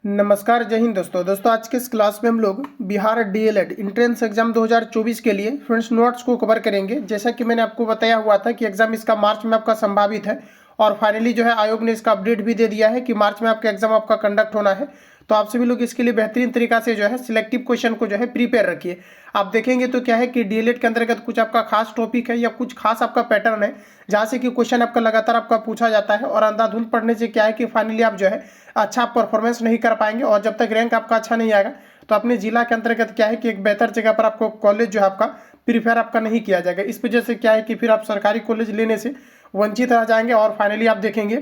नमस्कार, जय हिंद दोस्तों। आज के इस क्लास में हम लोग बिहार डीएलएड इंट्रेंस एग्जाम 2024 के लिए फ्रेंड्स नोट्स को कवर करेंगे। जैसा कि मैंने आपको बताया हुआ था कि एग्जाम इसका मार्च में आपका संभावित है और फाइनली जो है आयोग ने इसका अपडेट भी दे दिया है कि मार्च में आपका एग्जाम आपका कंडक्ट होना है। तो आप सभी लोग इसके लिए बेहतरीन तरीका से जो है सिलेक्टिव क्वेश्चन को जो है प्रिपेयर रखिए। आप देखेंगे तो क्या है कि डीएलएड के अंतर्गत कुछ आपका खास टॉपिक है या कुछ खास आपका पैटर्न है जहाँ से कि क्वेश्चन आपका लगातार आपका पूछा जाता है और अंधाधुंध पढ़ने से क्या है कि फाइनली आप जो है अच्छा परफॉर्मेंस नहीं कर पाएंगे और जब तक रैंक आपका अच्छा नहीं आएगा तो अपने जिला के अंतर्गत क्या है कि एक बेहतर जगह पर आपको कॉलेज जो है आपका प्रीफेयर आपका नहीं किया जाएगा। इस वजह से क्या है कि फिर आप सरकारी कॉलेज लेने से वंचित रह जाएंगे और फाइनली आप देखेंगे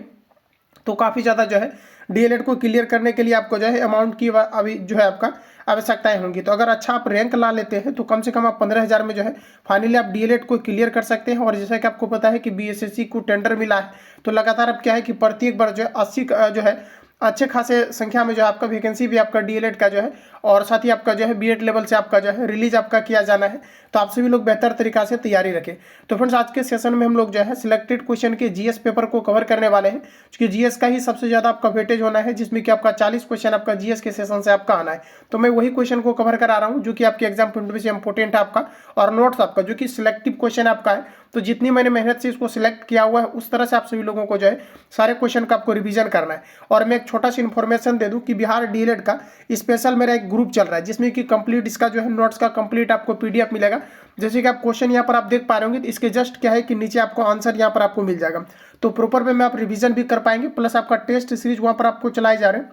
तो काफ़ी ज़्यादा जो है डीएलएड को क्लियर करने के लिए आपको जो है अमाउंट की अभी जो है आपका आवश्यकताएं होंगी। तो अगर अच्छा आप रैंक ला लेते हैं तो कम से कम आप 15,000 में जो है फाइनली आप डीएलएड को क्लियर कर सकते हैं। और जैसा कि आपको पता है कि बीएसएससी को टेंडर मिला है तो लगातार अब क्या है कि प्रत्येक बार जो है 80 जो है अच्छे खासे संख्या में जो है आपका वैकेंसी भी आपका डीएलएड का जो है और साथ ही आपका जो है बीएड लेवल से आपका जो है रिलीज आपका किया जाना है। तो आप सभी लोग बेहतर तरीका से तैयारी रखें। तो फ्रेंड्स आज के सेशन में हम लोग जो है सिलेक्टेड क्वेश्चन के जीएस पेपर को कवर करने वाले हैं क्योंकि जीएस का ही सबसे ज़्यादा आपका वेटेज होना है जिसमें कि आपका 40 क्वेश्चन आपका जीएस के सेशन से आपका आना है। तो मैं वही क्वेश्चन को कवर करा रहा हूँ जो कि आपके एग्जाम पॉइंट से इंपॉर्टेंट है आपका और नोट्स आपका जो कि सिलेक्टिव क्वेश्चन आपका है। तो जितनी मैंने मेहनत से इसको सिलेक्ट किया हुआ है उस तरह से आप सभी लोगों को जो है सारे क्वेश्चन का आपको रिवीजन करना है। और मैं एक छोटा सा इन्फॉर्मेशन दे दूं कि बिहार डीएलएड का स्पेशल मेरा एक ग्रुप चल रहा है जिसमें कि कंप्लीट इसका जो है नोट्स का कंप्लीट आपको पीडीएफ मिलेगा। जैसे कि आप क्वेश्चन यहाँ पर आप देख पा रहे होंगे तो इसके जस्ट क्या है कि नीचे आपको आंसर यहाँ पर आपको मिल जाएगा। तो प्रॉपर वे में आप रिवीजन भी कर पाएंगे प्लस आपका टेस्ट सीरीज वहाँ पर आपको चलाए जा रहे हैं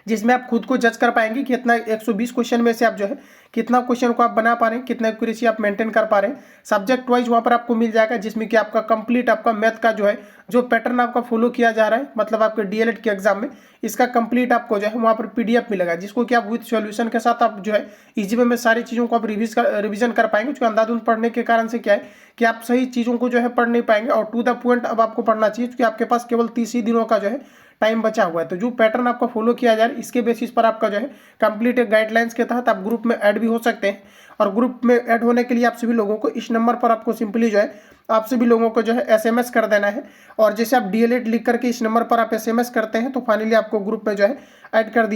जिसमें आप खुद को जज कर पाएंगे कि इतना 120 क्वेश्चन में से आप जो है कितना क्वेश्चन को आप बना पा रहे हैं, कितना एक्यूरेसी आप मेंटेन कर पा रहे हैं। सब्जेक्ट वाइज वहाँ पर आपको मिल जाएगा जिसमें कि आपका कंप्लीट आपका मैथ का जो है जो पैटर्न आपका फॉलो किया जा रहा है मतलब आपके डीएलएड के एग्जाम में इसका कंप्लीट आपको जो है वहाँ पर पीडीएफ मिलेगा जिसको कि आप विद सॉल्यूशन के साथ आप जो है इजी वे में सारी चीज़ों को आप रिविजन कर पाएंगे। क्योंकि अंधाधुंध पढ़ने के कारण से क्या है कि आप सही चीज़ों को जो है पढ़ नहीं पाएंगे और टू द पॉइंट अब आपको पढ़ना चाहिए क्योंकि आपके पास केवल 30 ही दिनों का जो है टाइम बचा हुआ है। तो जो पैटर्न आपका फॉलो किया जा रहा है इसके बेसिस पर आपका जो है कंप्लीट गाइडलाइंस के तहत आप ग्रुप में ऐड भी हो सकते हैं। और ग्रुप में ऐड होने के लिए आप सभी लोगों को इस नंबर पर आपको सिंपली जो है आप सभी लोगों को जो है एसएमएस कर देना है। और जैसे आप डीएलएड लिख करके इस नंबर पर आप एसएमएस करते हैं तो फाइनली आपको ग्रुप में जो है ऐड कर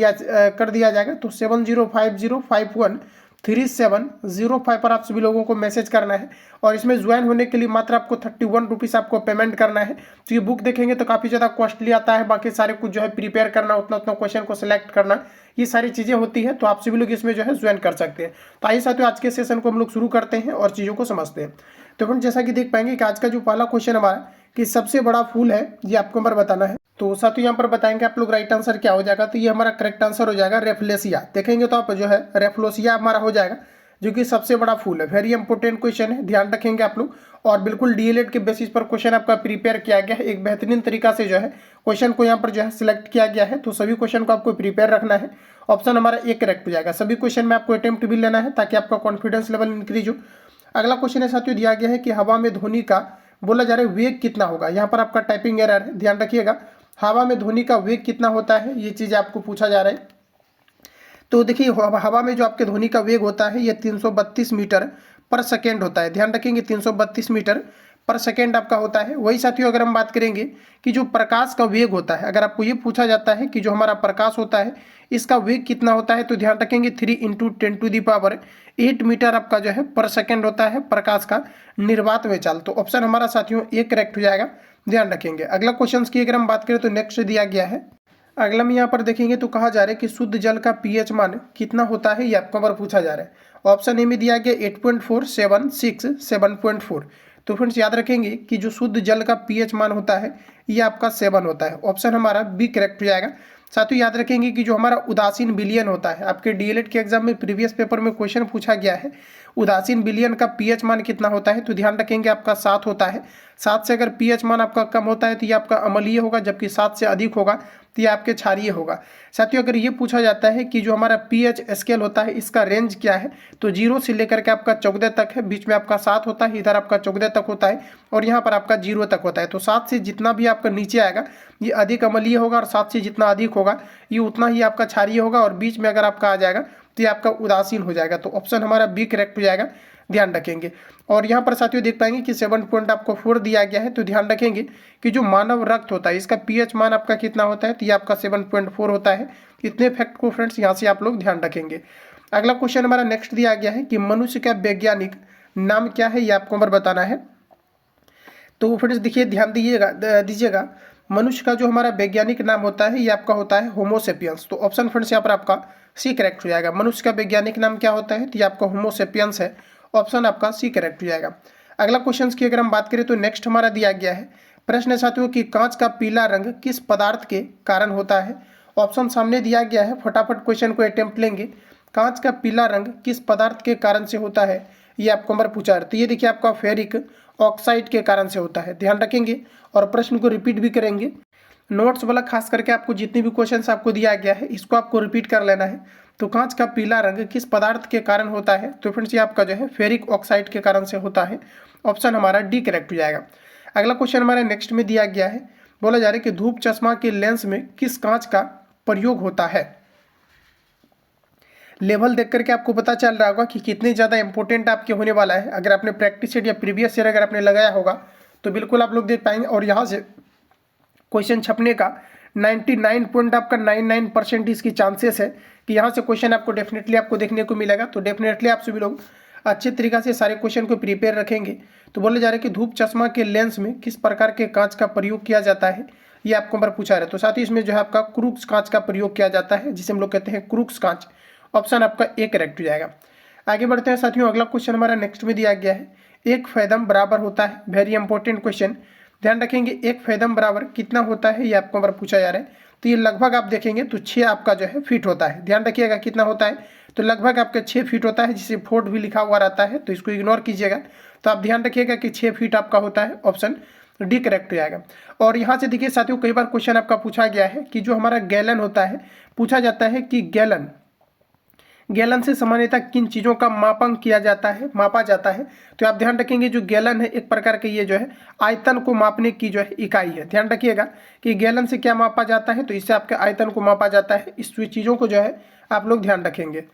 दिया जाएगा। तो 7050513705 पर आप सभी लोगों को मैसेज करना है और इसमें ज्वाइन होने के लिए मात्र आपको 31 रुपीज़ आपको पेमेंट करना है। तो ये बुक देखेंगे तो काफ़ी ज़्यादा कॉस्टली आता है, बाकी सारे कुछ जो है प्रिपेयर करना उतना क्वेश्चन को सिलेक्ट करना ये सारी चीज़ें होती है। तो आप सभी लोग इसमें जो है ज्वाइन कर सकते हैं। तो आइए साथियों आज के सेशन को हम लोग शुरू करते हैं और चीज़ों को समझते हैं। तो फ्रेंड जैसा कि देख पाएंगे कि आज का जो पहला क्वेश्चन हमारा कि सबसे बड़ा फूल है ये आपको नंबर बताना है। तो साथियों यहाँ पर बताएंगे आप लोग राइट आंसर क्या हो जाएगा। तो ये हमारा करेक्ट आंसर हो जाएगा रेफ्लेसिया। देखेंगे तो आप जो है रेफ्लोसिया हमारा हो जाएगा जो कि सबसे बड़ा फूल है। वेरी इंपॉर्टेंट क्वेश्चन है, ध्यान रखेंगे आप लोग। और बिल्कुल डीएलएड के बेसिस पर क्वेश्चन आपका प्रिपेयर किया गया है, एक बेहतरीन तरीका से जो है क्वेश्चन को यहाँ पर जो है सिलेक्ट किया गया है। तो सभी क्वेश्चन को आपको प्रिपेयर रखना है। ऑप्शन हमारा एक करेक्ट हो जाएगा। सभी क्वेश्चन में आपको अटेम्प्ट भी लेना है ताकि आपका कॉन्फिडेंस लेवल इंक्रीज हो। अगला क्वेश्चन है साथियों दिया गया है कि हवा में ध्वनि का बोला जा रहा है वेग कितना होगा। यहाँ पर आपका टाइपिंग एरर है, ध्यान रखिएगा। हवा में ध्वनि का वेग कितना होता है ये चीज़ आपको पूछा जा रहा है। तो देखिए हवा में जो आपके ध्वनि का वेग होता है ये 332 मीटर पर सेकेंड होता है। ध्यान रखेंगे 332 मीटर पर सेकेंड आपका होता है। वही साथियों अगर हम बात करेंगे कि जो प्रकाश का वेग होता है, अगर आपको ये पूछा जाता है कि जो हमारा प्रकाश होता है इसका वेग कितना होता है तो ध्यान रखेंगे 3 × 10⁸ मीटर आपका जो है पर सेकेंड होता है प्रकाश का निर्वात में चाल। तो ऑप्शन हमारा साथियों एक करेक्ट हो जाएगा, ध्यान रखेंगे। अगला क्वेश्चन की अगर हम बात करें तो नेक्स्ट दिया गया है। अगला में यहाँ पर देखेंगे तो कहा जा रहा है कि शुद्ध जल का पीएच मान कितना होता है ये आपको बार पूछा जा रहा है। ऑप्शन ए में दिया गया 8.4, 7, 6, 7.4। तो फ्रेंड्स याद रखेंगे कि जो शुद्ध जल का पीएच मान होता है ये आपका 7 होता है। ऑप्शन हमारा बी करेक्ट हो जाएगा। साथ ही याद रखेंगे कि जो हमारा उदासीन विलयन होता है, आपके डीएलएड के एग्जाम में प्रीवियस पेपर में क्वेश्चन पूछा गया है उदासीन विलयन का पीएच मान कितना होता है। तो ध्यान रखेंगे आपका 7 होता है। 7 से अगर पीएच मान आपका कम होता है तो ये आपका अम्लीय होगा, जबकि 7 से अधिक होगा तो ये आपके क्षारीय होगा। साथियों अगर ये पूछा जाता है कि जो हमारा पीएच स्केल होता है इसका रेंज क्या है तो 0 से लेकर के आपका 14 तक है। बीच में आपका 7 होता है, इधर आपका 14 तक होता है और यहाँ पर आपका 0 तक होता है। तो 7 से जितना भी आपका नीचे आएगा ये अधिक अम्लीय होगा और 7 से जितना अधिक होगा ये उतना ही आपका क्षारीय होगा और बीच में अगर आपका आ जाएगा तो ये आपका उदासीन हो जाएगा। तो ऑप्शन हमारा बी करेक्ट हो जाएगा। ध्यान रखेंगे। और यहाँ पर साथियों देख पाएंगे कि 7 पॉइंट आपको 4 दिया गया है, तो ध्यान रखेंगे कि जो मानव रक्त होता है इसका पीएच मान आपका कितना होता है, तो ये आपका 7.4 होता है। इतने फैक्ट को फ्रेंड्स यहाँ से आप लोग ध्यान रखेंगे। अगला क्वेश्चन हमारा नेक्स्ट दिया गया है कि मनुष्य का वैज्ञानिक नाम क्या है, ये आपको हमारा बताना है। तो फ्रेंड्स देखिए ध्यान दीजिएगा मनुष्य का जो हमारा वैज्ञानिक नाम होता है ये आपका होता है होमोसेपियंस। तो ऑप्शन फ्रेंड्स यहाँ पर आपका सी करेक्ट हो जाएगा। मनुष्य का वैज्ञानिक नाम क्या होता है, तो ये आपका होमोसेपियंस है। ऑप्शन आपका सी करेक्ट हो जाएगा। अगला क्वेश्चन की अगर हम बात करें तो नेक्स्ट हमारा दिया गया है प्रश्न है साथियों कि कांच का पीला रंग किस पदार्थ के कारण होता है। ऑप्शन सामने दिया गया है, फटाफट क्वेश्चन को अटेम्प्ट लेंगे। कांच का पीला रंग किस पदार्थ के कारण से होता है, ये आपको हमारा पूछा है। तो ये देखिए आपका फेरिक ऑक्साइड के कारण से होता है, ध्यान रखेंगे। और प्रश्न को रिपीट भी करेंगे। नोट्स वाला खास करके आपको जितने भी क्वेश्चंस आपको दिया गया है इसको आपको रिपीट कर लेना है। तो कांच का पीला रंग किस पदार्थ के कारण होता है, तो फ्रेंड्स ये आपका जो है फेरिक ऑक्साइड के कारण से होता है। ऑप्शन हमारा डी करेक्ट हो जाएगा। अगला क्वेश्चन हमारे नेक्स्ट में दिया गया है, बोला जा रहा है कि धूप चश्मा के लेंस में किस कांच का प्रयोग होता है। लेवल देख करके आपको पता चल रहा होगा कि कितने ज़्यादा इंपॉर्टेंट आपके होने वाला है। अगर आपने प्रैक्टिस सेट या प्रीवियस ईयर अगर आपने लगाया होगा तो बिल्कुल आप लोग देख पाएंगे। और यहाँ से क्वेश्चन छपने का 99.99% इसकी चांसेस है कि यहाँ से क्वेश्चन आपको डेफिनेटली आपको देखने को मिलेगा। तो डेफिनेटली आप सभी लोग अच्छे तरीक़ा से सारे क्वेश्चन को प्रिपेयर रखेंगे। तो बोले जा रहे हैं कि धूप चश्मा के लेंस में किस प्रकार के कांच का प्रयोग किया जाता है, ये आपको बार पूछा रहा है। तो साथ ही इसमें जो है आपका क्रूक्स कांच का प्रयोग किया जाता है, जिसे हम लोग कहते हैं क्रूक्स कांच। ऑप्शन आपका ए करेक्ट हो जाएगा। आगे बढ़ते हैं साथियों, अगला क्वेश्चन हमारा नेक्स्ट में दिया गया है, एक फैदम बराबर होता है, वेरी इंपॉर्टेंट क्वेश्चन, ध्यान रखेंगे। एक फैदम बराबर कितना होता है, ये आपको बार पूछा जा रहा है। तो ये लगभग आप देखेंगे तो 6 आपका जो है फीट होता है। ध्यान रखिएगा कितना होता है, तो लगभग आपका 6 फीट होता है, जिसे फुट भी लिखा हुआ रहता है, तो इसको इग्नोर कीजिएगा। तो आप ध्यान रखिएगा कि 6 फीट आपका होता है। ऑप्शन डी करेक्ट हो जाएगा। और यहाँ से देखिए साथियों कई बार क्वेश्चन आपका पूछा गया है कि जो हमारा गैलन होता है, पूछा जाता है कि गैलन से सामान्यतः किन चीज़ों का मापन किया जाता है, मापा जाता है। तो आप ध्यान रखेंगे जो गैलन है एक प्रकार के ये जो है आयतन को मापने की जो है इकाई है। ध्यान रखिएगा कि गैलन से क्या मापा जाता है, तो इससे आपके आयतन को मापा जाता है। इस चीज़ों को जो है आप लोग ध्यान रखेंगे।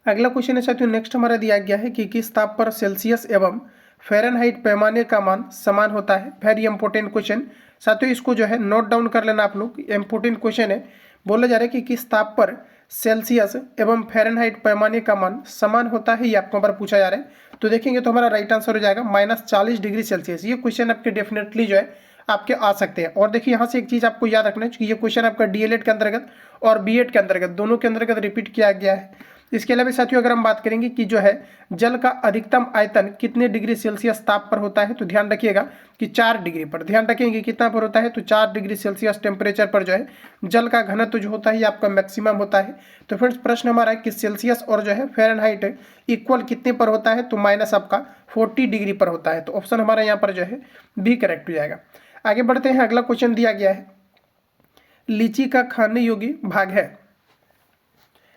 अगला क्वेश्चन है साथियों नेक्स्ट हमारा दिया गया है कि किस ताप पर सेल्सियस एवं फ़ारेनहाइट पैमाने का मान समान होता है। वेरी इंपॉर्टेंट क्वेश्चन साथियों, इसको जो है नोट डाउन कर लेना आप लोग, इंपॉर्टेंट क्वेश्चन है। बोला जा रहा है कि किस ताप पर सेल्सियस एवं फ़ारेनहाइट पैमाने का मान समान होता है, ये आपको बार पूछा जा रहा है। तो देखेंगे तो हमारा राइट आंसर हो जाएगा -40 डिग्री सेल्सियस। ये क्वेश्चन आपके डेफिनेटली जो है आपके आ सकते हैं। और देखिए यहाँ से एक चीज़ आपको याद रखना है कि ये क्वेश्चन आपका डीएलएड के अंतर्गत और बीएड के अंतर्गत दोनों के अंतर्गत रिपीट किया गया है। इसके अलावा साथियों अगर हम बात करेंगे कि जो है जल का अधिकतम आयतन कितने डिग्री सेल्सियस ताप पर होता है, तो ध्यान रखिएगा कि 4 डिग्री पर। ध्यान रखेंगे कितना पर होता है, तो 4 डिग्री सेल्सियस टेम्परेचर पर जो है जल का घनत्व जो होता है ये आपका मैक्सिमम होता है। तो फ्रेंड्स प्रश्न हमारा है कि सेल्सियस और जो है फ़ारेनहाइट इक्वल कितने पर होता है, तो माइनस आपका 40 डिग्री पर होता है। तो ऑप्शन हमारा यहाँ पर जो है बी करेक्ट हो जाएगा। आगे बढ़ते हैं, अगला क्वेश्चन दिया गया है, लीची का खाने योग्य भाग है।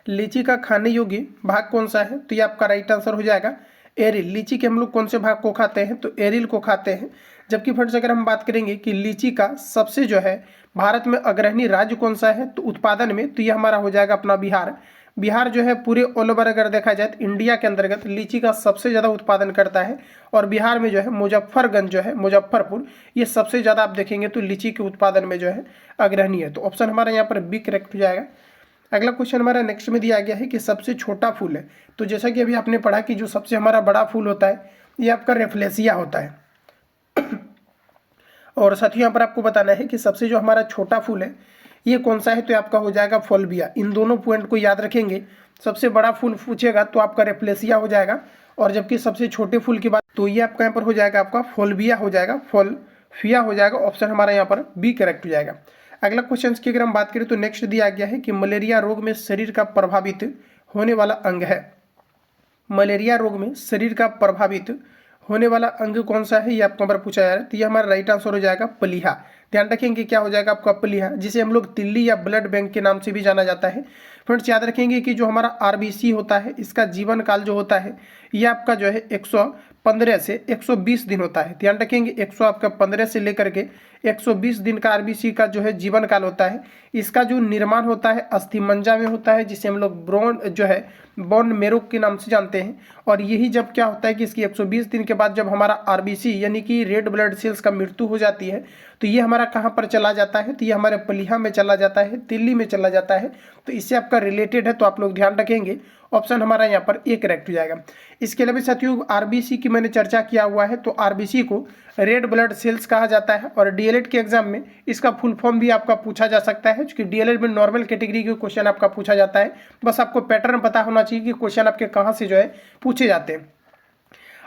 लीची का खाने योग्य भाग कौन सा है, तो ये आपका राइट आंसर हो जाएगा एरिल। लीची के हम लोग कौन से भाग को खाते हैं, तो एरिल को खाते हैं। जबकि फ्रेंड्स अगर हम बात करेंगे कि लीची का सबसे जो है भारत में अग्रणी राज्य कौन सा है, तो उत्पादन में, तो ये हमारा हो जाएगा अपना बिहार। बिहार जो है पूरे ऑल ओवर अगर देखा जाए तो इंडिया के अंतर्गत लीची का सबसे ज़्यादा उत्पादन करता है। और बिहार में जो है मुजफ्फरगंज जो है मुजफ्फरपुर, ये सबसे ज़्यादा आप देखेंगे तो लीची के उत्पादन में जो है अग्रणी है। तो ऑप्शन हमारा यहाँ पर बी करेक्ट हो जाएगा। अगला क्वेश्चन हमारा नेक्स्ट में दिया गया है कि सबसे छोटा फूल है। तो जैसा कि अभी आपने पढ़ा कि जो सबसे हमारा बड़ा फूल होता है ये आपका रेफ्लेसिया होता है। और साथ ही यहाँ पर आपको बताना है कि सबसे जो हमारा छोटा फूल है ये कौन सा है, तो आपका हो जाएगा फोल्बिया। इन दोनों पॉइंट को याद रखेंगे। सबसे बड़ा फूल पूछेगा तो आपका रेफ्लेसिया हो जाएगा, और जबकि सबसे छोटे फूल की बात तो ये आपका यहाँ पर हो जाएगा आपका फोल्बिया हो जाएगा, फोल्फिया हो जाएगा। ऑप्शन हमारा यहाँ पर बी करेक्ट हो जाएगा। अगला क्वेश्चन की अगर हम बात करें तो नेक्स्ट दिया गया है कि मलेरिया रोग में शरीर का प्रभावित होने वाला अंग है। मलेरिया रोग में शरीर का प्रभावित होने वाला अंग कौन सा है, ये आपको हमारा पूछा जा रहा है। तो ये हमारा राइट आंसर हो जाएगा प्लीहा। ध्यान रखेंगे क्या हो जाएगा आपका प्लीहा, जिसे हम लोग तिल्ली या ब्लड बैंक के नाम से भी जाना जाता है। फ्रेंड्स याद रखेंगे कि जो हमारा आरबीसी होता है इसका जीवन काल जो होता है ये आपका जो है 115 से 120 दिन होता है। ध्यान रखेंगे 115 से लेकर के 120 दिन का आरबीसी का जो है जीवन काल होता है। इसका जो निर्माण होता है अस्थिमज्जा में होता है, जिसे हम लोग बोन मैरो के नाम से जानते हैं। और यही जब क्या होता है कि इसकी 120 दिन के बाद जब हमारा आरबीसी यानी कि रेड ब्लड सेल्स का मृत्यु हो जाती है, तो ये हमारा कहाँ पर चला जाता है, तो ये हमारे प्लीहा में चला जाता है, दिल्ली में चला जाता है। तो इससे आपका रिलेटेड है, तो आप लोग ध्यान रखेंगे। ऑप्शन हमारा यहाँ पर ए करेक्ट हो जाएगा। इसके अलावा साथियों आरबीसी की मैंने चर्चा किया हुआ है, तो आरबीसी को रेड ब्लड सेल्स कहा जाता है। और डीएलएड के एग्जाम में इसका फुल फॉर्म भी आपका पूछा जा सकता है, क्योंकि डीएलएड में नॉर्मल कैटेगरी के क्वेश्चन आपका पूछा जाता है। बस आपको पैटर्न पता होना चाहिए कि क्वेश्चन आपके कहाँ से जो है पूछे जाते हैं।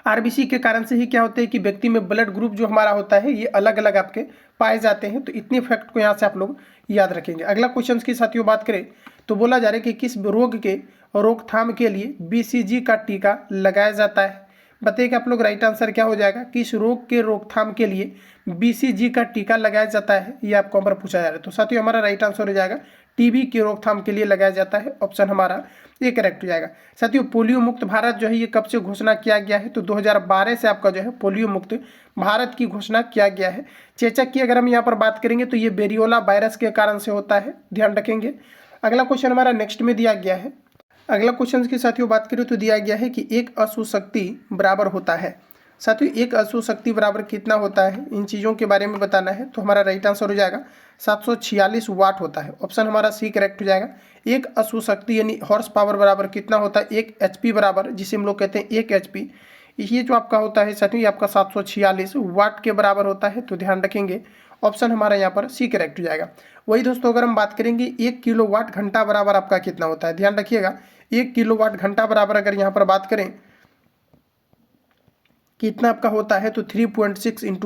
आरबीसी के कारण से ही क्या होता है कि व्यक्ति में ब्लड ग्रुप जो हमारा होता है ये अलग अलग आपके पाए जाते हैं। तो इतने फैक्ट को यहाँ से आप लोग याद रखेंगे। अगला क्वेश्चन की साथियों बात करें तो बोला जा रहा है कि किस रोग के रोकथाम के लिए बीसीजी का टीका लगाया जाता है। बताइए आप लोग राइट आंसर क्या हो जाएगा, किस रोग के रोकथाम के लिए बीसीजी का टीका लगाया जाता है, ये आपको हमारा पूछा जा रहा है। तो साथियों हमारा राइट आंसर हो जाएगा टीबी की रोकथाम के लिए लगाया जाता है। ऑप्शन हमारा ये करेक्ट हो जाएगा। साथियों पोलियो मुक्त भारत जो है ये कब से घोषणा किया गया है, तो 2012 से आपका जो है पोलियो मुक्त भारत की घोषणा किया गया है। चेचक की अगर हम यहाँ पर बात करेंगे तो ये बेरियोला वायरस के कारण से होता है, ध्यान रखेंगे। अगला क्वेश्चन हमारा नेक्स्ट में दिया गया है। अगला क्वेश्चन की साथियों बात करें तो दिया गया है कि एक अशु शक्ति बराबर होता है। साथियों एक अशु शक्ति बराबर कितना होता है, इन चीज़ों के बारे में बताना है। तो हमारा राइट आंसर हो जाएगा 746 वाट होता है। ऑप्शन हमारा सी करेक्ट हो जाएगा। एक अशु शक्ति यानी हॉर्स पावर बराबर कितना होता है, 1 HP बराबर, जिसे हम लोग कहते हैं 1 HP। ये जो आपका होता है साथियों ये आपका 746 वाट के बराबर होता है। तो ध्यान रखेंगे ऑप्शन हमारा यहाँ पर सी करेक्ट हो जाएगा। वही दोस्तों अगर हम बात करेंगे 1 किलोवाट घंटा बराबर आपका कितना होता है, ध्यान रखिएगा 1 किलोवाट घंटा बराबर अगर यहाँ पर बात करें कितना आपका होता है, तो 3.6 ×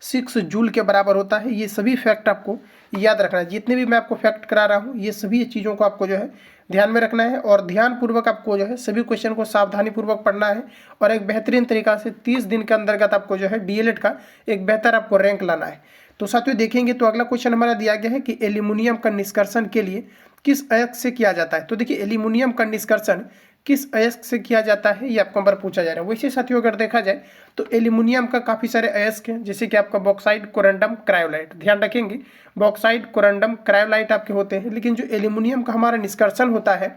10⁶ जूल के बराबर होता है। ये सभी फैक्ट आपको याद रखना है। जितने भी मैं आपको फैक्ट करा रहा हूँ ये सभी चीज़ों को आपको जो है ध्यान में रखना है और ध्यानपूर्वक आपको जो है सभी क्वेश्चन को सावधानीपूर्वक पढ़ना है और एक बेहतरीन तरीका से 30 दिन के अंतर्गत आपको जो है डीएलएड का एक बेहतर आपको रैंक लाना है। तो साथियों देखेंगे तो अगला क्वेश्चन हमारा दिया गया है कि एल्यूमिनियम का निष्कर्षण के लिए किस अयस्क से किया जाता है। तो देखिए एल्यूमिनियम का निष्कर्षण किस अयस्क से किया जाता है ये आपको पर पूछा जा रहा है। वैसे साथियों अगर देखा जाए तो एल्यूमिनियम का काफ़ी सारे अयस्क हैं, जैसे कि आपका बॉक्साइट, कोरंडम, क्रायोलाइट। ध्यान रखेंगे बॉक्साइट, कोरंडम, क्रायोलाइट आपके होते हैं, लेकिन जो एल्यूमिनियम का हमारा निष्कर्षण होता है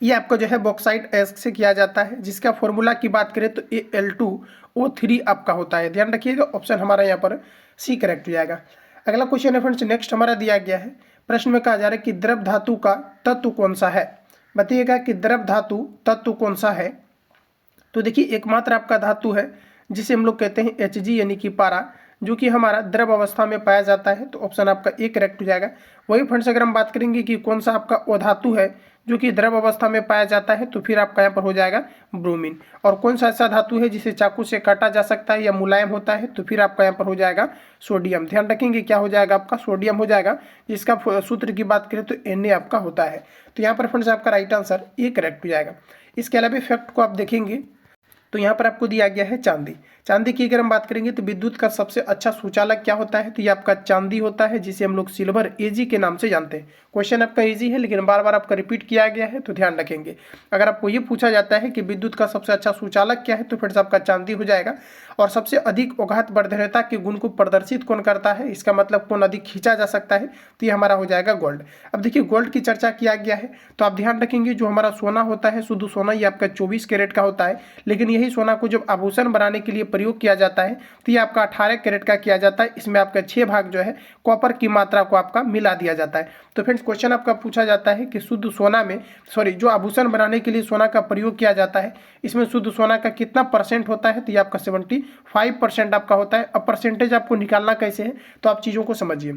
ये आपका जो है बॉक्साइट अयस्क से किया जाता है, जिसका फॉर्मूला की बात करें तो Al2O3 आपका होता है। ध्यान रखिएगा ऑप्शन हमारा यहाँ पर सी करेक्ट हो जाएगा। अगला क्वेश्चन है फ्रेंड्स नेक्स्ट हमारा दिया गया है। प्रश्न में कहा जा रहा है कि द्रव धातु का तत्व कौन सा है। बताइएगा कि द्रव धातु तत्व कौन सा है। तो देखिए एकमात्र आपका धातु है जिसे हम लोग कहते हैं Hg यानी कि पारा, जो कि हमारा द्रव अवस्था में पाया जाता है। तो ऑप्शन आपका ए करेक्ट हो जाएगा। वही फ्रेंड्स अगर हम बात करेंगे कि कौन सा आपका अधातु है जो कि द्रव अवस्था में पाया जाता है, तो फिर आपका यहाँ पर हो जाएगा ब्रोमीन। और कौन सा ऐसा धातु है जिसे चाकू से काटा जा सकता है या मुलायम होता है, तो फिर आपका यहाँ पर हो जाएगा सोडियम। ध्यान रखेंगे क्या हो जाएगा आपका सोडियम हो जाएगा, जिसका सूत्र की बात करें तो Na आपका होता है। तो यहाँ पर फ्रेंड्स आपका राइट आंसर ए करेक्ट हो जाएगा। इसके अलावा फैक्ट को आप देखेंगे तो यहाँ पर आपको दिया गया है चांदी। चांदी की अगर हम बात करेंगे तो विद्युत का सबसे अच्छा सुचालक क्या होता है, तो ये आपका चांदी होता है, जिसे हम लोग सिल्वर Ag के नाम से जानते हैं। क्वेश्चन आपका इजी है लेकिन बार बार आपका रिपीट किया गया है, तो ध्यान रखेंगे। अगर आपको ये पूछा जाता है कि विद्युत का सबसे अच्छा सुचालक क्या है, तो फिर से आपका चांदी हो जाएगा। और सबसे अधिक उघात वर्धनता के गुण को प्रदर्शित कौन करता है, इसका मतलब कौन अधिक खींचा जा सकता है, तो ये हमारा हो जाएगा गोल्ड। अब देखिए गोल्ड की चर्चा किया गया है, तो आप ध्यान रखेंगे जो हमारा सोना होता है शुद्ध सोना ये आपका 24 कैरेट का होता है, लेकिन यही सोना को जब आभूषण बनाने के लिए प्रयोग किया जाता है तो ये आपका 18 कैरेट का किया जाता है। इसमें आपका 6 भाग जो है कॉपर की मात्रा को आपका मिला दिया जाता है। तो फ्रेंड्स क्वेश्चन आपका पूछा जाता है कि शुद्ध सोना में जो आभूषण बनाने के लिए सोना का प्रयोग किया जाता है, इसमें शुद्ध सोना का कितना % होता है, तो ये आपका 75% आपका होता है। अब परसेंटेज आपको निकालना कैसे है, तो आप चीज़ों को समझिए।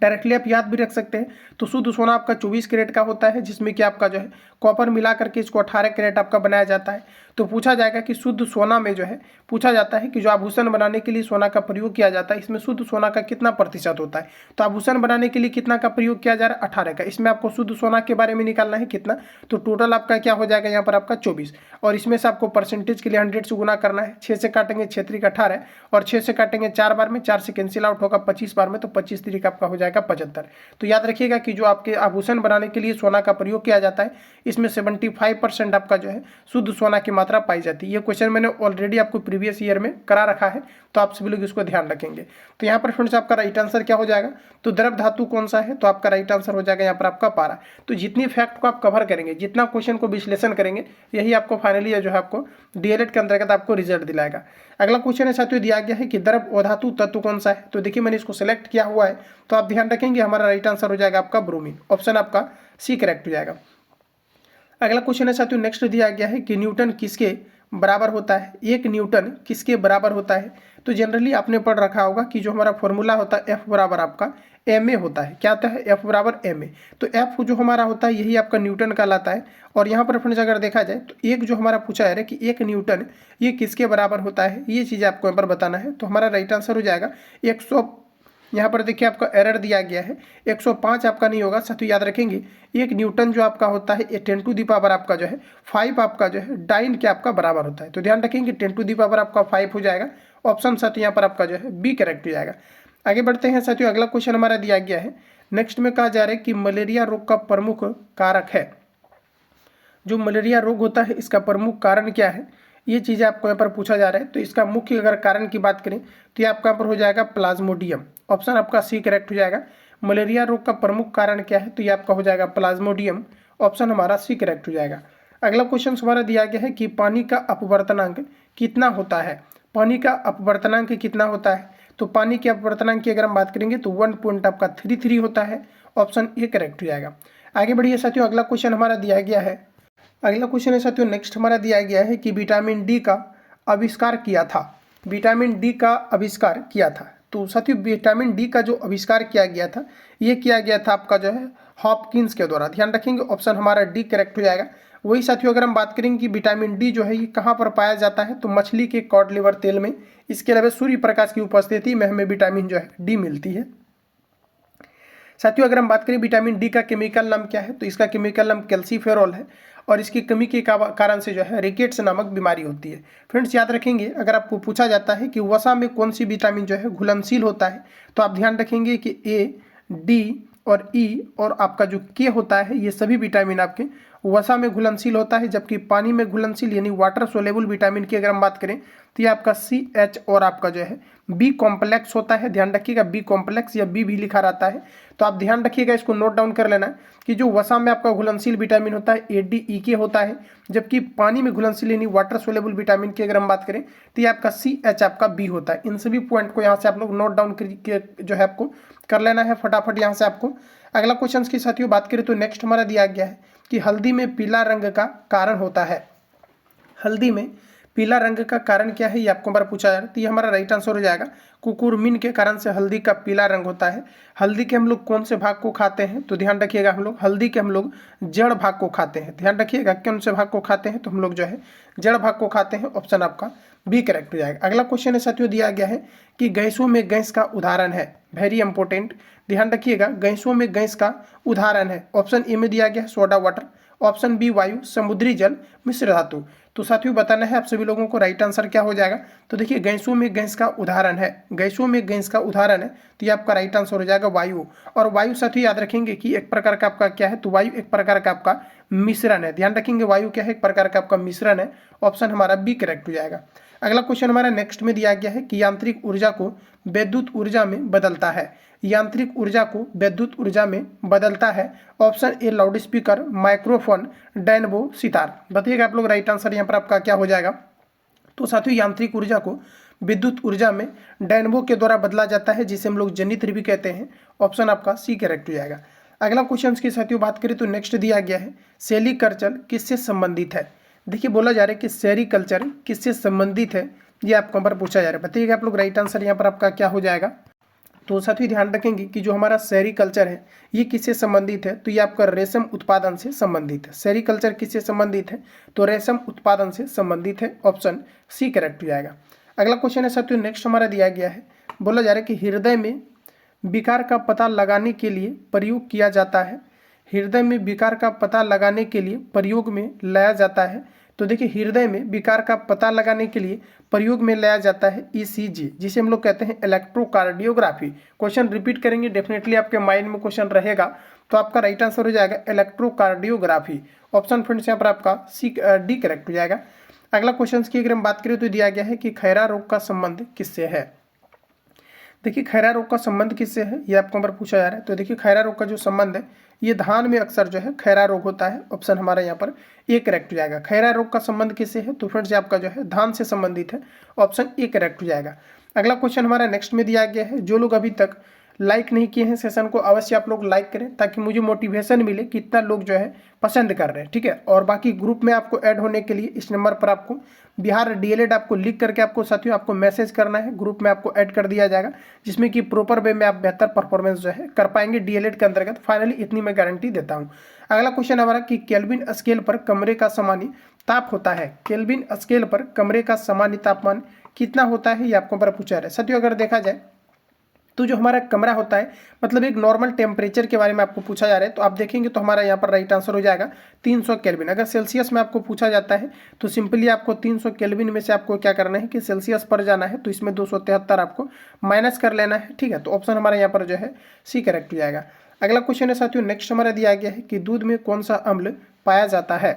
डायरेक्टली आप याद भी रख सकते हैं। तो शुद्ध सोना आपका 24 कैरेट का होता है, जिसमें कि आपका जो है कॉपर मिला करके इसको 18 कैरेट आपका बनाया जाता है। तो पूछा जाएगा कि शुद्ध सोना में जो है पूछा जाता है कि जो आभूषण बनाने के लिए सोना का प्रयोग किया जाता है, इसमें शुद्ध सोना का कितना % होता है। तो आभूषण बनाने के लिए कितना का प्रयोग किया जा रहा है, 18 का। इसमें आपको शुद्ध सोना के बारे में निकालना है कितना, तो टोटल आपका क्या हो जाएगा यहाँ पर आपका 24, और इसमें से आपको परसेंटेज के लिए 100 से गुना करना है। 6 से काटेंगे 6 3 18 और 6 से काटेंगे 4 बार में, 4 से कैंसिल आउट होगा 25 बार में, तो 25 3 आपका हो जाएगा 75। तो याद रखिएगा कि जो आपके आभूषण बनाने के लिए सोना का प्रयोग किया जाता है, इसमें 75% आपका जो है शुद्ध सोना की मात्रा पाई जाती है। ये क्वेश्चन मैंने ऑलरेडी आपको प्रीवियस ईयर में करा रखा है, तो आप सभी लोग इसको ध्यान रखेंगे। तो यहाँ पर फ्रेंड्स आपका राइट आंसर क्या हो जाएगा, तो द्रव धातु कौन सा है, तो आपका राइट आंसर हो जाएगा यहाँ पर आपका पारा। तो जितनी फैक्ट को आप कवर करेंगे, जितना क्वेश्चन को विश्लेषण करेंगे, यही आपको फाइनली जो है आपको डीएलएड के अंतर्गत आपको रिजल्ट दिलाएगा। अगला क्वेश्चन है साथियों दिया गया है कि द्रव अधातु तत्व कौन सा है। तो देखिए मैंने इसको सिलेक्ट किया हुआ है, तो आप ध्यान रखेंगे हमारा राइट आंसर हो जाएगा आपका ब्रोमीन। ऑप्शन आपका सी करेक्ट हो जाएगा। अगला क्वेश्चन है साथियों नेक्स्ट दिया गया है कि न्यूटन किसके बराबर होता है, एक न्यूटन किसके बराबर होता है। तो जनरली आपने पढ़ रखा होगा कि जो हमारा फॉर्मूला होता है एफ बराबर आपका एम ए होता है। क्या होता है, एफ बराबर एम ए। तो एफ जो हमारा होता है यही आपका न्यूटन कहलाता है। और यहाँ पर फ्रेंड्स अगर देखा जाए तो एक जो हमारा पूछा है कि एक न्यूटन ये किसके बराबर होता है, ये चीज़ आपको यहाँ पर बताना है। तो हमारा राइट आंसर हो जाएगा 100। यहाँ पर देखिए आपका एरर दिया गया है, 105 आपका नहीं होगा। साथियों याद रखेंगे एक न्यूटन जो आपका होता है ये 10 टू दी पावर आपका जो है 5 आपका जो है डाइन के आपका बराबर होता है। तो ध्यान रखेंगे 10 टू दी पावर आपका 5 हो जाएगा। ऑप्शन साथियों यहाँ पर आपका जो है बी करेक्ट हो जाएगा। आगे बढ़ते हैं साथियों, अगला क्वेश्चन हमारा दिया गया है। नेक्स्ट में कहा जा रहा है कि मलेरिया रोग का प्रमुख कारक है। जो मलेरिया रोग होता है इसका प्रमुख कारण क्या है, ये चीज़ें आपको यहाँ पर पूछा जा रहा है। तो इसका मुख्य अगर कारण की बात करें तो ये आपका यहाँ पर हो जाएगा प्लाज्मोडियम। ऑप्शन आपका सी करेक्ट हो जाएगा। मलेरिया रोग का प्रमुख कारण क्या है, तो ये आपका हो जाएगा प्लाज्मोडियम। ऑप्शन हमारा सी करेक्ट हो जाएगा। अगला क्वेश्चन हमारा दिया गया है कि पानी का अपवर्तनांक कितना होता है। पानी का अपवर्तनांक कितना होता है, तो पानी के अपवर्तनांक की अगर हम बात करेंगे तो 1.33 होता है। ऑप्शन ए करेक्ट हो जाएगा। आगे बढ़िए साथियों, अगला क्वेश्चन हमारा दिया गया है। अगला क्वेश्चन है साथियों नेक्स्ट हमारा दिया गया है कि विटामिन डी का आविष्कार किया था। विटामिन डी का आविष्कार किया था। तो साथियों विटामिन डी का जो आविष्कार किया गया था ये किया गया था आपका जो है हॉपकिंस के द्वारा। ध्यान रखेंगे ऑप्शन हमारा डी करेक्ट हो जाएगा। वही साथियों अगर हम बात करेंगे कि विटामिन डी जो है ये कहाँ पर पाया जाता है, तो मछली के कॉड लिवर तेल में। इसके अलावा सूर्य प्रकाश की उपस्थिति में हमें विटामिन जो है डी मिलती है। साथियों अगर हम बात करें विटामिन डी का केमिकल नाम क्या है, तो इसका केमिकल नाम कैल्सीफेरॉल है। और इसकी कमी के कारण से जो है रिकेट्स नामक बीमारी होती है। फ्रेंड्स याद रखेंगे अगर आपको पूछा जाता है कि वसा में कौन सी विटामिन जो है घुलनशील होता है, तो आप ध्यान रखेंगे कि ए, डी और ई और आपका जो के होता है ये सभी विटामिन आपके वसा में घुलनशील होता है। जबकि पानी में घुलनशील यानी वाटर सोलेबल विटामिन की अगर हम बात करें तो ये आपका सी, एच और आपका जो है बी कॉम्प्लेक्स होता है। ध्यान रखिएगा बी कॉम्प्लेक्स या बी भी लिखा रहता है। तो आप ध्यान रखिएगा, इसको नोट डाउन कर लेना कि जो वसा में आपका घुलनशील विटामिन होता है ए, डी, ई के होता है। जबकि पानी में घुलनशील यानी वाटर सोलेबल विटामिन की अगर हम बात करें तो ये आपका सी, एच आपका बी होता है। इन सभी पॉइंट को यहाँ से आप लोग नोट डाउन जो है आपको कर लेना है फटाफट यहाँ से आपको। अगला क्वेश्चन की साथियों बात करें तो नेक्स्ट हमारा दिया गया है कि हल्दी में पीला रंग का कारण होता है। हल्दी में पीला रंग का कारण क्या है ये आपको हमारा पूछा जा रहा है। तो ये हमारा राइट आंसर हो जाएगा कुकुरमिन के कारण से हल्दी का पीला रंग होता है। हल्दी के हम लोग कौन से भाग को खाते हैं, तो ध्यान रखिएगा हम लोग हल्दी के हम लोग जड़ भाग को खाते हैं। ध्यान रखिएगा कौन से भाग को खाते हैं, तो हम लोग जो है जड़ भाग को खाते हैं। ऑप्शन आपका बी करेक्ट हो जाएगा। अगला क्वेश्चन है साथियों दिया गया है कि गैसों में गैस का उदाहरण है। वेरी इंपॉर्टेंट, ध्यान रखिएगा गैसों में गैस का उदाहरण है। ऑप्शन ए में दिया गया है सोडा वाटर। ऑप्शन बी वायु, समुद्री जल, मिश्र धातु। तो साथियों बताना है आप सभी लोगों को राइट आंसर क्या हो जाएगा। तो देखिए गैसों में गैस का उदाहरण है, गैसों में गैस का उदाहरण है, तो ये आपका राइट आंसर हो जाएगा वायु। और वायु साथियों याद रखेंगे कि एक प्रकार का आपका क्या है, तो वायु एक प्रकार का आपका मिश्रण है। ध्यान रखेंगे वायु क्या है, एक प्रकार का आपका मिश्रण है। ऑप्शन हमारा बी करेक्ट हो जाएगा। अगला क्वेश्चन हमारा नेक्स्ट में दिया गया है कि यांत्रिक ऊर्जा को विद्युत ऊर्जा में बदलता है। यांत्रिक ऊर्जा को विद्युत ऊर्जा में बदलता है। Option A loud speaker, microphone, dynamo, sitar. बताइएगा आप लोग राइट आंसर यहाँ पर आपका क्या हो जाएगा। तो साथियों यांत्रिक ऊर्जा को विद्युत ऊर्जा में डायनमो के द्वारा बदला जाता है, जिसे हम लोग जनित्र भी कहते हैं। ऑप्शन आपका सी करेक्ट हो जाएगा। अगला क्वेश्चन की साथियों बात करें तो नेक्स्ट दिया गया है सेरीकल्चर किससे संबंधित है। देखिए बोला जा रहा है कि सेरीकल्चर किससे संबंधित है, ये आपको पर पूछा जा रहा है। बताइएगा आप लोग राइट आंसर यहाँ पर आपका क्या हो जाएगा। तो साथियों ध्यान रखेंगे कि जो हमारा सेरीकल्चर है ये किससे संबंधित है, तो ये आपका रेशम उत्पादन से संबंधित है। सेरीकल्चर किससे संबंधित है, तो रेशम उत्पादन से संबंधित है। ऑप्शन सी करेक्ट हो जाएगा। अगला क्वेश्चन है साथियों नेक्स्ट हमारा दिया गया है, बोला जा रहा है कि हृदय में विकार का पता लगाने के लिए प्रयोग किया जाता है। हृदय में विकार का पता लगाने के लिए प्रयोग में लाया जाता है। तो देखिए हृदय में विकार का पता लगाने के लिए प्रयोग में लाया जाता है ईसीजी, जिसे हम लोग कहते हैं इलेक्ट्रोकार्डियोग्राफी। क्वेश्चन रिपीट करेंगे, डेफिनेटली आपके माइंड में क्वेश्चन रहेगा, तो आपका राइट आंसर हो जाएगा इलेक्ट्रोकार्डियोग्राफी। ऑप्शन फ्रेंड्स यहाँ पर आपका डी करेक्ट हो जाएगा। अगला क्वेश्चन की अगर हम बात करें तो दिया गया है कि खैरा रोग का संबंध किससे है। देखिए खैरा रोग का संबंध किससे है, ये आपको नंबर पूछा जा रहा है। तो देखिए खैरा रोग का जो संबंध है ये धान में अक्सर जो है खैरा रोग होता है। ऑप्शन हमारा यहाँ पर ए करेक्ट हो जाएगा। खैरा रोग का संबंध किससे है, तो फ्रेंड्स आपका जो है धान से संबंधित है। ऑप्शन ए करेक्ट हो जाएगा। अगला क्वेश्चन हमारा नेक्स्ट में दिया गया है, जो लोग अभी तक लाइक नहीं किए हैं सेशन को अवश्य आप लोग लाइक करें, ताकि मुझे मोटिवेशन मिले कितना लोग जो है पसंद कर रहे हैं, ठीक है। और बाकी ग्रुप में आपको ऐड होने के लिए इस नंबर पर आपको बिहार डीएलएड आपको लिख करके आपको साथियों आपको मैसेज करना है, ग्रुप में आपको ऐड कर दिया जाएगा, जिसमें कि प्रॉपर वे में आप बेहतर परफॉर्मेंस जो है कर पाएंगे डीएलएड के अंतर्गत। फाइनली इतनी मैं गारंटी देता हूँ। अगला क्वेश्चन हमारा कि केल्विन स्केल पर कमरे का सामान्य ताप होता है। केल्विन स्केल पर कमरे का सामान्य तापमान कितना होता है, ये आपको पर पूछा है। साथियों अगर देखा जाए तो जो हमारा कमरा होता है मतलब एक नॉर्मल टेम्परेचर के बारे में आपको पूछा जा रहा है, तो आप देखेंगे तो हमारा यहाँ पर राइट आंसर हो जाएगा 300 केल्विन। अगर सेल्सियस में आपको पूछा जाता है तो सिंपली आपको 300 केल्विन में से आपको क्या करना है कि सेल्सियस पर जाना है, तो इसमें 273 आपको माइनस कर लेना है, ठीक है। तो ऑप्शन हमारा यहाँ पर जो है सी करेक्ट हो जाएगा। अगला क्वेश्चन है साथियों नेक्स्ट हमारा दिया गया है कि दूध में कौन सा अम्ल पाया जाता है।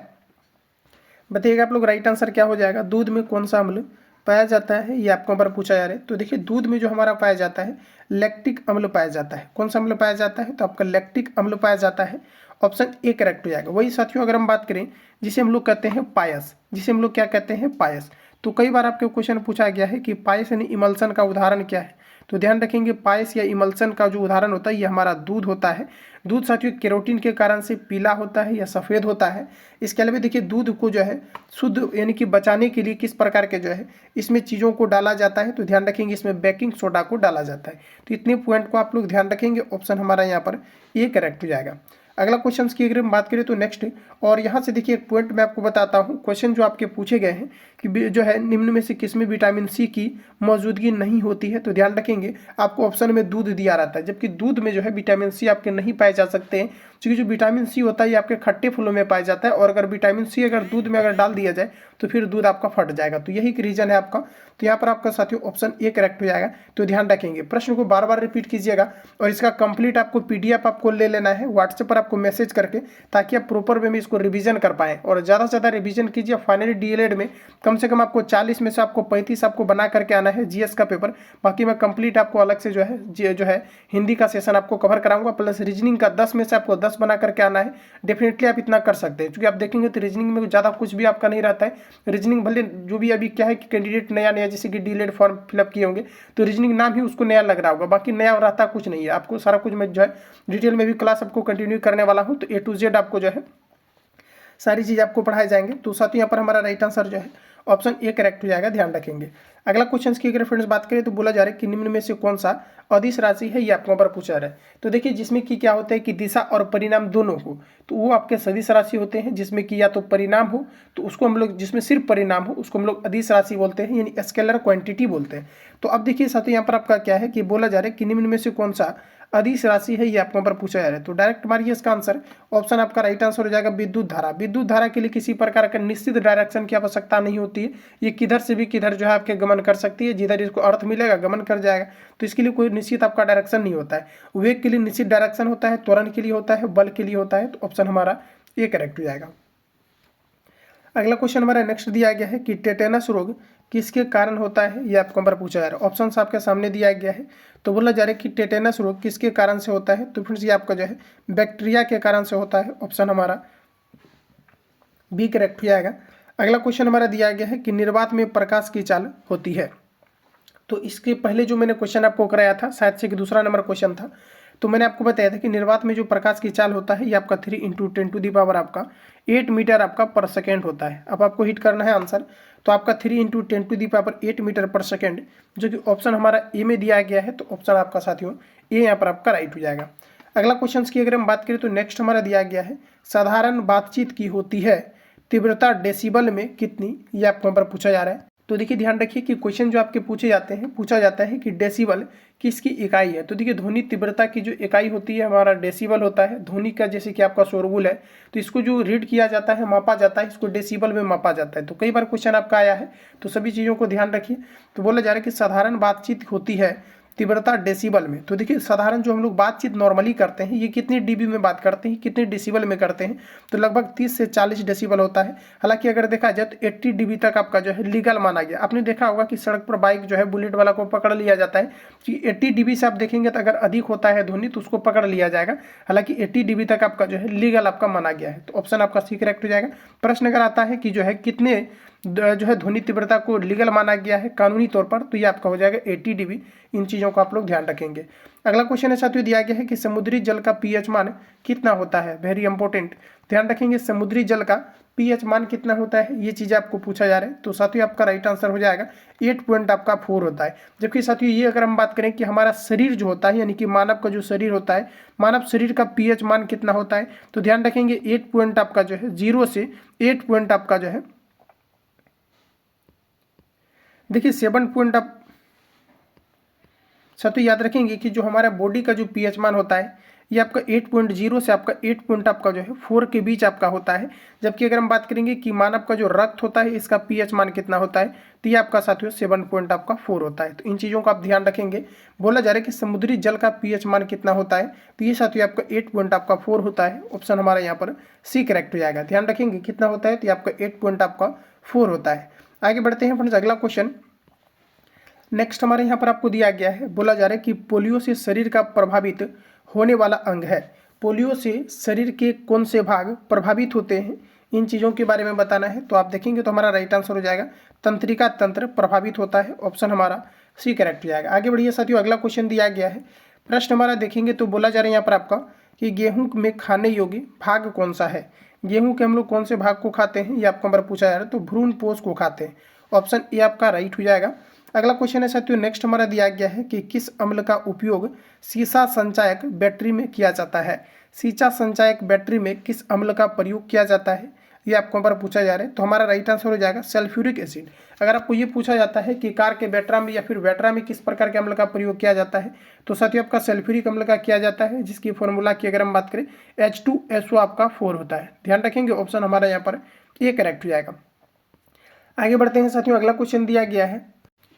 बताइएगा आप लोग राइट आंसर क्या हो जाएगा। दूध में कौन सा अम्ल पाया जाता है, ये आपको पर पूछा जा रहा है। तो देखिए दूध में जो हमारा पाया जाता है लैक्टिक अम्ल पाया जाता है। कौन सा अम्ल पाया जाता है, तो आपका लैक्टिक अम्ल पाया जाता है। ऑप्शन ए करेक्ट हो जाएगा। वही साथियों अगर हम बात करें जिसे हम लोग कहते हैं पायस, जिसे हम लोग क्या कहते हैं पायस, तो कई बार आपके क्वेश्चन पूछा गया है कि पायस यानी इमल्सन का उदाहरण क्या है। तो ध्यान रखेंगे पायस या इमल्सन का जो उदाहरण होता है ये हमारा दूध होता है। दूध साथियों केरोटीन के कारण से पीला होता है या सफ़ेद होता है। इसके अलावा देखिए दूध को जो है शुद्ध यानी कि बचाने के लिए किस प्रकार के जो है इसमें चीज़ों को डाला जाता है, तो ध्यान रखेंगे इसमें बेकिंग सोडा को डाला जाता है। तो इतने पॉइंट को आप लोग ध्यान रखेंगे। ऑप्शन हमारा यहाँ पर ए करेक्ट हो जाएगा। अगला क्वेश्चन की अगर हम बात करें तो नेक्स्ट, और यहाँ से देखिए एक पॉइंट मैं आपको बताता हूँ। क्वेश्चन जो आपके पूछे गए हैं कि जो है निम्न में से किसमें विटामिन सी की मौजूदगी नहीं होती है, तो ध्यान रखेंगे आपको ऑप्शन में दूध दिया रहता है, जबकि दूध में जो है विटामिन सी आपके नहीं पाए जा सकते हैं, क्योंकि जो विटामिन सी होता है ये आपके खट्टे फलों में पाया जाता है, और अगर विटामिन सी अगर दूध में अगर डाल दिया जाए तो फिर दूध आपका फट जाएगा। तो यही रीजन है आपका। तो यहाँ पर आपका साथियों ऑप्शन ए करेक्ट हो जाएगा। तो ध्यान रखेंगे प्रश्न को बार बार रिपीट कीजिएगा, और इसका कंप्लीट आपको पीडीएफ आपको ले लेना है व्हाट्सएप पर आपको मैसेज करके, ताकि आप प्रॉपर वे में इसको रिवीजन कर पाएँ, और ज़्यादा से ज़्यादा रिवीजन कीजिए। फाइनली डीएलएड में कम से कम आपको 40 में से आपको 35 आपको बना करके आना है जीएस का पेपर। बाकी मैं कंप्लीट आपको अलग से जो है हिंदी का सेशन आपको कवर कराऊंगा, प्लस रीजनिंग का 10 में से आपको 10 बना करके आना है। डेफिनेटली आप इतना कर सकते हैं, क्योंकि आप देखेंगे तो रीजनिंग में ज़्यादा कुछ भी आपका नहीं रहता है। रीजनिंग भले जो भी अभी क्या है कि कैंडिडेट नया नया जैसे कि डीएलएड फॉर्म फिलअप किए होंगे तो रीजनिंग नाम ही उसको नया लग रहा होगा, बाकी नया रहता कुछ नहीं है। आपको सारा कुछ मैं जो है डिटेल में भी क्लास आपको कंटिन्यू करने वाला हूँ, तो ए टू जेड आपको जो है सारी चीज़ आपको पढ़ाए जाएंगे। तो साथियों यहाँ पर हमारा राइट आंसर जो है ऑप्शन ए करेक्ट हो जाएगा, ध्यान रखेंगे। अगला क्वेश्चन की अगर फ्रेंड्स बात करें तो बोला जा रहा है कि निम्न में से कौन सा अदिश राशि है, ये आपको पर पूछा रहा है। तो देखिए जिसमें कि क्या होता है कि दिशा और परिणाम दोनों हो, तो वो आपके सदिश राशि होते हैं। जिसमें कि या तो परिणाम हो तो उसको हम लोग, जिसमें सिर्फ परिणाम हो उसको हम लोग अदिश राशि बोलते हैं, यानी स्केलर क्वांटिटी बोलते हैं। तो अब देखिए साथियों यहाँ पर आपका क्या है कि बोला जा रहा है कि निम्न में से कौन सा अदिश राशि है, ये आपको पर पूछा जा रहा है। तो डायरेक्ट मारिए इसका आंसर। ऑप्शन आपका राइट आंसर हो जाएगा विद्युत धारा। विद्युत धारा के लिए किसी प्रकार का निश्चित डायरेक्शन की आवश्यकता नहीं होती है, ये किधर से भी किधर जो है आपके गमन कर सकती है, जिधर इसको अर्थ मिलेगा गमन कर जाएगा। तो इसके लिए कोई निश्चित आपका डायरेक्शन नहीं होता है। वेग के लिए निश्चित डायरेक्शन होता है, त्वरण के लिए होता है, बल के लिए होता है। तो ऑप्शन हमारा ये करेक्ट हो जाएगा। अगला क्वेश्चन हमारा नेक्स्ट दिया गया है कि टेटेनस रोग किसके कारण होता है, ये आपको पर पूछा जा रहा है। ऑप्शन आपके सामने दिया गया है। तो बोला जा रहा है कि टेटेनस रोग किसके कारण से होता है, तो फ्रेंड्स ये आपका जो है बैक्टीरिया के कारण से होता है। ऑप्शन हमारा बी करेक्ट हो जाएगा। अगला क्वेश्चन हमारा दिया गया है कि निर्वात में प्रकाश की चाल होती है। तो इसके पहले जो मैंने क्वेश्चन आपको कराया था शायद से कि दूसरा नंबर क्वेश्चन था, तो मैंने आपको बताया था कि निर्वात में जो प्रकाश की चाल होता है ये आपका 3 × 10⁻⁸ आपका 8 मीटर आपका पर सेकेंड होता है। अब आपको हिट करना है आंसर, तो आपका 3 × 10⁸ मीटर पर सेकेंड, जो कि ऑप्शन हमारा ए में दिया गया है। तो ऑप्शन आपका साथियों ए यहाँ पर आपका राइट हो जाएगा। अगला क्वेश्चन की अगर हम बात करें तो नेक्स्ट हमारा दिया गया है साधारण बातचीत की होती है तीव्रता डेसिबल में कितनी, ये आपको पर पूछा जा रहा है। तो देखिए ध्यान रखिए कि क्वेश्चन जो आपके पूछा जाता है कि डेसिबल किसकी इकाई है। तो देखिए ध्वनि तीव्रता की जो इकाई होती है हमारा डेसिबल होता है। ध्वनि का जैसे कि आपका शोरगुल है तो इसको जो रीड किया जाता है, मापा जाता है, इसको डेसिबल में मापा जाता है। तो कई बार क्वेश्चन आपका आया है, तो सभी चीज़ों को ध्यान रखिए। तो बोला जा रहा है कि साधारण बातचीत होती है तीव्रता डेसिबल में। तो देखिए साधारण जो हम लोग बातचीत नॉर्मली करते हैं ये कितने डीबी में बात करते हैं, कितने डेसिबल में करते हैं, तो लगभग 30 से 40 डेसिबल होता है। हालांकि अगर देखा जाए तो 80 डीबी तक आपका जो है लीगल माना गया। आपने देखा होगा कि सड़क पर बाइक जो है बुलेट वाला को पकड़ लिया जाता है कि 80 डीबी से आप देखेंगे तो अगर अधिक होता है ध्वनि तो उसको पकड़ लिया जाएगा। हालांकि 80 डीबी तक आपका जो है लीगल आपका माना गया है। तो ऑप्शन आपका सी करेक्ट हो जाएगा। प्रश्न अगर आता है कि जो है कितने जो है ध्वनि तीव्रता को लीगल माना गया है कानूनी तौर पर, तो ये आपका हो जाएगा 80 डीबी। इन चीज़ों को आप लोग ध्यान रखेंगे। अगला क्वेश्चन है साथियों दिया गया है कि समुद्री जल का पीएच मान कितना होता है। वेरी इंपॉर्टेंट, ध्यान रखेंगे समुद्री जल का पीएच मान कितना होता है, ये चीज़ आपको पूछा जा रहा है। तो साथियों आपका राइट आंसर हो जाएगा 8.4 होता है। जबकि साथियों ये अगर हम बात करें कि हमारा शरीर जो होता है यानी कि मानव का जो शरीर होता है, मानव शरीर का पीएच मान कितना होता है, तो ध्यान रखेंगे 8 पॉइंट आपका जो है 0 से 8 पॉइंट आपका जो है देखिए 7 पॉइंट आप साथियों याद रखेंगे कि जो हमारा बॉडी का जो पीएच मान होता है ये आपका 8.0 से आपका 8 पॉइंट आपका जो है 4 के बीच आपका होता है। जबकि अगर हम बात करेंगे कि मानव का जो रक्त होता है इसका पीएच मान कितना होता है, तो ये आपका साथियों 7 पॉइंट आपका 4 होता है। तो इन चीज़ों का आप ध्यान रखेंगे। बोला जा रहा है कि समुद्री जल का पीएच मान कितना होता है, तो ये साथियों आपका 8 पॉइंट आपका 4 होता है। ऑप्शन हमारा यहाँ पर सी करेक्ट हो जाएगा। ध्यान रखेंगे कितना होता है, तो ये आपका 8 पॉइंट आपका 4 होता है। आगे बढ़ते हैं फ्रेंड्स, अगला क्वेश्चन नेक्स्ट हमारे यहाँ पर आपको दिया गया है। बोला जा रहा है कि पोलियो से शरीर का प्रभावित होने वाला अंग है। पोलियो से शरीर के कौन से भाग प्रभावित होते हैं, इन चीज़ों के बारे में बताना है। तो आप देखेंगे तो हमारा राइट आंसर हो जाएगा तंत्रिका तंत्र प्रभावित होता है। ऑप्शन हमारा सी करेक्ट हो जाएगा। आगे बढ़िए साथियों, अगला क्वेश्चन दिया गया है। प्रश्न हमारा देखेंगे तो बोला जा रहा है यहाँ पर आपका कि गेहूँ में खाने योग्य भाग कौन सा है। गेहूँ के हम लोग कौन से भाग को खाते हैं, ये आपको हमारा पूछा जा रहा है। तो भ्रूण पोष को खाते हैं। ऑप्शन ए आपका राइट हो जाएगा। अगला क्वेश्चन है साथियों नेक्स्ट हमारा दिया गया है कि किस अम्ल का उपयोग सीसा संचायक बैटरी में किया जाता है। सीसा संचायक बैटरी में किस अम्ल का प्रयोग किया जाता है, ये आपको हमारा पूछा जा रहा है। तो हमारा राइट आंसर हो जाएगा सल्फ्यूरिक एसिड। अगर आपको ये पूछा जाता है कि कार के बैटरा में या फिर बैटरा में किस प्रकार के अम्ल का प्रयोग किया जाता है, तो साथियों आपका सल्फ्यूरिक अम्ल का किया जाता है, जिसकी फॉर्मूला की अगर हम बात करें H2SO आपका 4 होता है। ध्यान रखेंगे ऑप्शन हमारा यहाँ पर ये करेक्ट हो जाएगा। आगे बढ़ते हैं साथियों, अगला क्वेश्चन दिया गया है।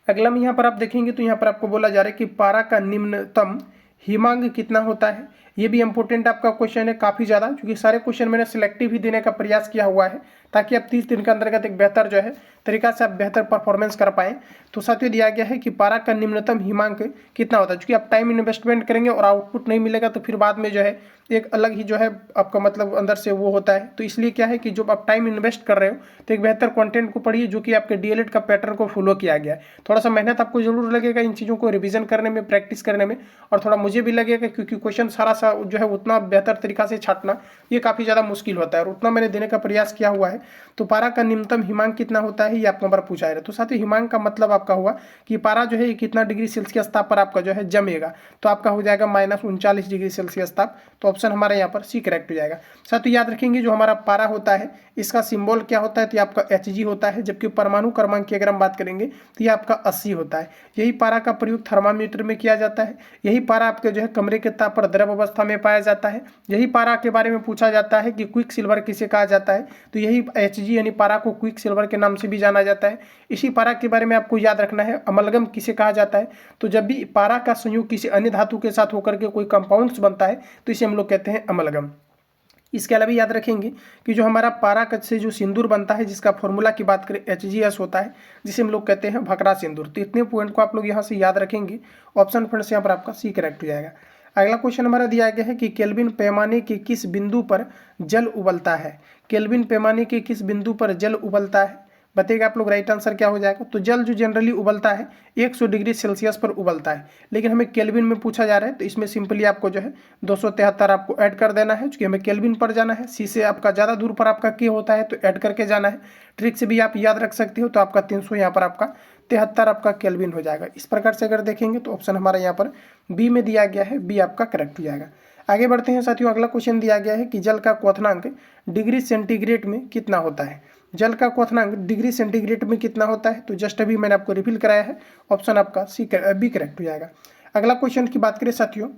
अगला में यहाँ पर आप देखेंगे तो यहाँ पर आपको बोला जा रहा है कि पारा का निम्नतम हिमांक कितना होता है। ये भी इंपॉर्टेंट आपका क्वेश्चन है काफ़ी ज़्यादा, क्योंकि सारे क्वेश्चन मैंने सिलेक्टिव ही देने का प्रयास किया हुआ है ताकि आप 30 दिन के अंतर्गत एक बेहतर जो है तरीका से आप बेहतर परफॉर्मेंस कर पाएँ। तो साथियों दिया गया है कि पारा का निम्नतम हिमांक कितना होता है। क्योंकि आप टाइम इन्वेस्टमेंट करेंगे और आउटपुट नहीं मिलेगा तो फिर बाद में जो है एक अलग ही जो है आपका मतलब अंदर से वो होता है। तो इसलिए क्या है कि जब आप टाइम इन्वेस्ट कर रहे हो तो एक बेहतर कंटेंट को पढ़िए जो कि आपके डीएलएड का पैटर्न को फॉलो किया गया है। थोड़ा सा मेहनत आपको जरूर लगेगा इन चीज़ों को रिवीजन करने में, प्रैक्टिस करने में, और थोड़ा मुझे भी लगेगा क्योंकि क्वेश्चन सारा सा जो है उतना बेहतर तरीका से छाटना ये काफ़ी ज़्यादा मुश्किल होता है और उतना मैंने देने का प्रयास किया हुआ है। तो पारा का न्यूनतम हिमांक कितना होता है ये आपको नंबर पूछा है। तो साथ ही हिमांक का मतलब आपका हुआ कि पारा जो है कितना डिग्री सेल्सियस ताप पर आपका जो है जमेगा, तो आपका हो जाएगा -39 डिग्री सेल्सियस ताप। तो ऑप्शन हमारे यहाँ पर सी करेक्ट हो जाएगा। साथ ही याद रखेंगे जो हमारा पारा होता है इसका सिंबल क्या होता है, तो ये आपका Hg होता है। जबकि परमाणु क्रमांक की अगर हम बात करेंगे तो ये आपका 80 होता है। यही पारा का प्रयोग थर्मामीटर में किया जाता है। यही पारा आपके जो है कमरे के ताप पर द्रव अवस्था में पाया जाता है। यही पारा के बारे में पूछा जाता है कि क्विक सिल्वर किसे कहा जाता है, तो यही Hg यानी पारा को क्विक सिल्वर के नाम से भी जाना जाता है। इसी पारा के बारे में आपको याद रखना है अमलगम किसे कहा जाता है। तो जब भी पारा का संयोग किसी अन्य धातु के साथ होकर के कोई कंपाउंड्स बनता है तो इसे हम लोग कहते हैं अमलगम। इसके अलावा याद रखेंगे कि जो हमारा पारा से जो सिंदूर बनता है जिसका फॉर्मूला की बात करें HgS होता है, जिसे हम लोग कहते हैं भकरा सिंदूर। तो इतने पॉइंट को आप लोग यहाँ से याद रखेंगे। ऑप्शन फ्रेंड्स यहाँ पर आपका सी करेक्ट हो जाएगा। अगला क्वेश्चन हमारा दिया गया है कि केल्विन पैमाने के किस बिंदु पर जल उबलता है। केल्विन पैमाने के किस बिंदु पर जल उबलता है, बताइएगा आप लोग राइट आंसर क्या हो जाएगा। तो जल जो जनरली उबलता है 100 डिग्री सेल्सियस पर उबलता है, लेकिन हमें केल्विन में पूछा जा रहा है तो इसमें सिंपली आपको जो है 273 आपको ऐड कर देना है, क्योंकि हमें केल्विन पर जाना है। सी से आपका ज़्यादा दूर पर आपका के होता है तो ऐड करके जाना है। ट्रिक से भी आप याद रख सकते हो। तो आपका 300 यहाँ पर आपका 73 आपका केल्विन हो जाएगा। इस प्रकार से अगर देखेंगे तो ऑप्शन हमारा यहाँ पर बी में दिया गया है, बी आपका करेक्ट हो जाएगा। आगे बढ़ते हैं साथियों। अगला क्वेश्चन दिया गया है कि जल का क्वथनांक डिग्री सेंटीग्रेड में कितना होता है। जल का क्वथनांक डिग्री सेंटीग्रेड में कितना होता है, तो जस्ट अभी मैंने आपको रिवील कराया है, ऑप्शन आपका बी करेक्ट हो जाएगा। अगला क्वेश्चन की बात करें साथियों,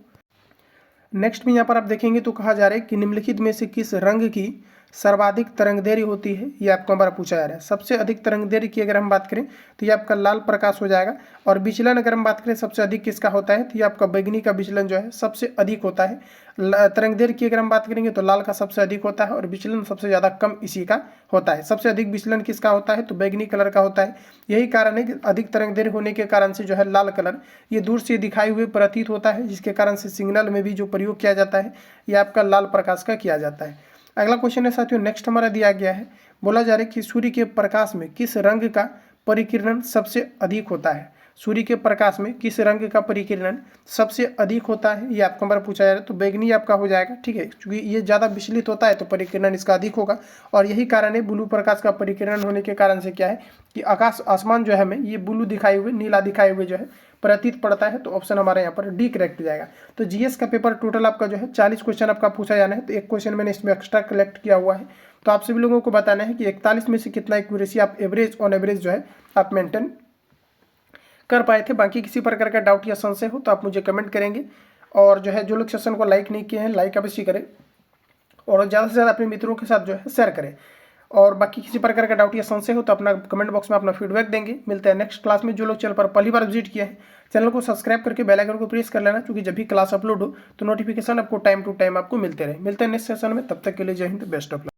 नेक्स्ट में यहाँ पर आप देखेंगे तो कहा जा रहा है कि निम्नलिखित में से किस रंग की सर्वाधिक तरंगदैर्घ्य होती है, ये आपको हमारा पूछा जा रहा है। सबसे अधिक तरंगदैर्घ्य की अगर हम बात करें तो ये आपका लाल प्रकाश हो जाएगा। और विचलन अगर हम बात करें सबसे अधिक किसका होता है, तो ये आपका बैगनी का विचलन जो है सबसे अधिक होता है। तरंगदैर्घ्य की अगर हम बात करेंगे तो लाल का सबसे अधिक होता है और विचलन सबसे ज़्यादा कम इसी का होता है। सबसे अधिक विचलन किसका होता है, तो बैगनी कलर का होता है। यही कारण है कि अधिक तरंगदैर्घ्य होने के कारण से जो है लाल कलर ये दूर से दिखाई हुए प्रतीत होता है, जिसके कारण से सिग्नल में भी जो प्रयोग किया जाता है ये आपका लाल प्रकाश का किया जाता है। अगला क्वेश्चन है साथियों, नेक्स्ट हमारा दिया गया है, बोला जा रहा है कि सूर्य के प्रकाश में किस रंग का परिकिरण सबसे अधिक होता है। सूर्य के प्रकाश में किस रंग का परिकिरण सबसे अधिक होता है, ये आपको हमारा पूछा जा रहा है। तो बैगनी आपका हो जाएगा, ठीक है, क्योंकि ये ज़्यादा विचलित होता है तो परिकिरण इसका अधिक होगा। और यही कारण है ब्लू प्रकाश का परिकिरण होने के कारण से क्या है कि आसमान जो है हमें ये ब्लू दिखाए हुए, नीला दिखाए हुए जो है प्रतीत पड़ता है। तो ऑप्शन हमारे यहाँ पर डी करेक्ट हो जाएगा। तो जीएस का पेपर टोटल आपका जो है 40 क्वेश्चन आपका पूछा जाना है। तो एक क्वेश्चन मैंने इसमें एक्स्ट्रा कलेक्ट किया हुआ है। तो आप सभी लोगों को बताना है कि 41 में से कितना एक्यूरेसी आप ऑन एवरेज जो है आप मेंटेन कर पाए थे। बाकी किसी प्रकार का डाउट या संशय हो तो आप मुझे कमेंट करेंगे। और जो है जो लोग सेशन को लाइक नहीं किए हैं लाइक अवश्य करें और ज़्यादा से ज़्यादा अपने मित्रों के साथ जो है शेयर करें। और बाकी किसी प्रकार का डाउट या संशय हो तो अपना कमेंट बॉक्स में अपना फीडबैक देंगे। मिलते हैं नेक्स्ट क्लास में। जो लोग चैनल पर पहली बार विजिट किए हैं चैनल को सब्सक्राइब करके बेल आइकन को प्रेस कर लेना, क्योंकि जब भी क्लास अपलोड हो तो नोटिफिकेशन आपको टाइम टू टाइम आपको मिलते रहे। मिलते हैं नेक्स्ट सेशन में, तब तक के लिए जय हिंद, बेस्ट ऑफ लक।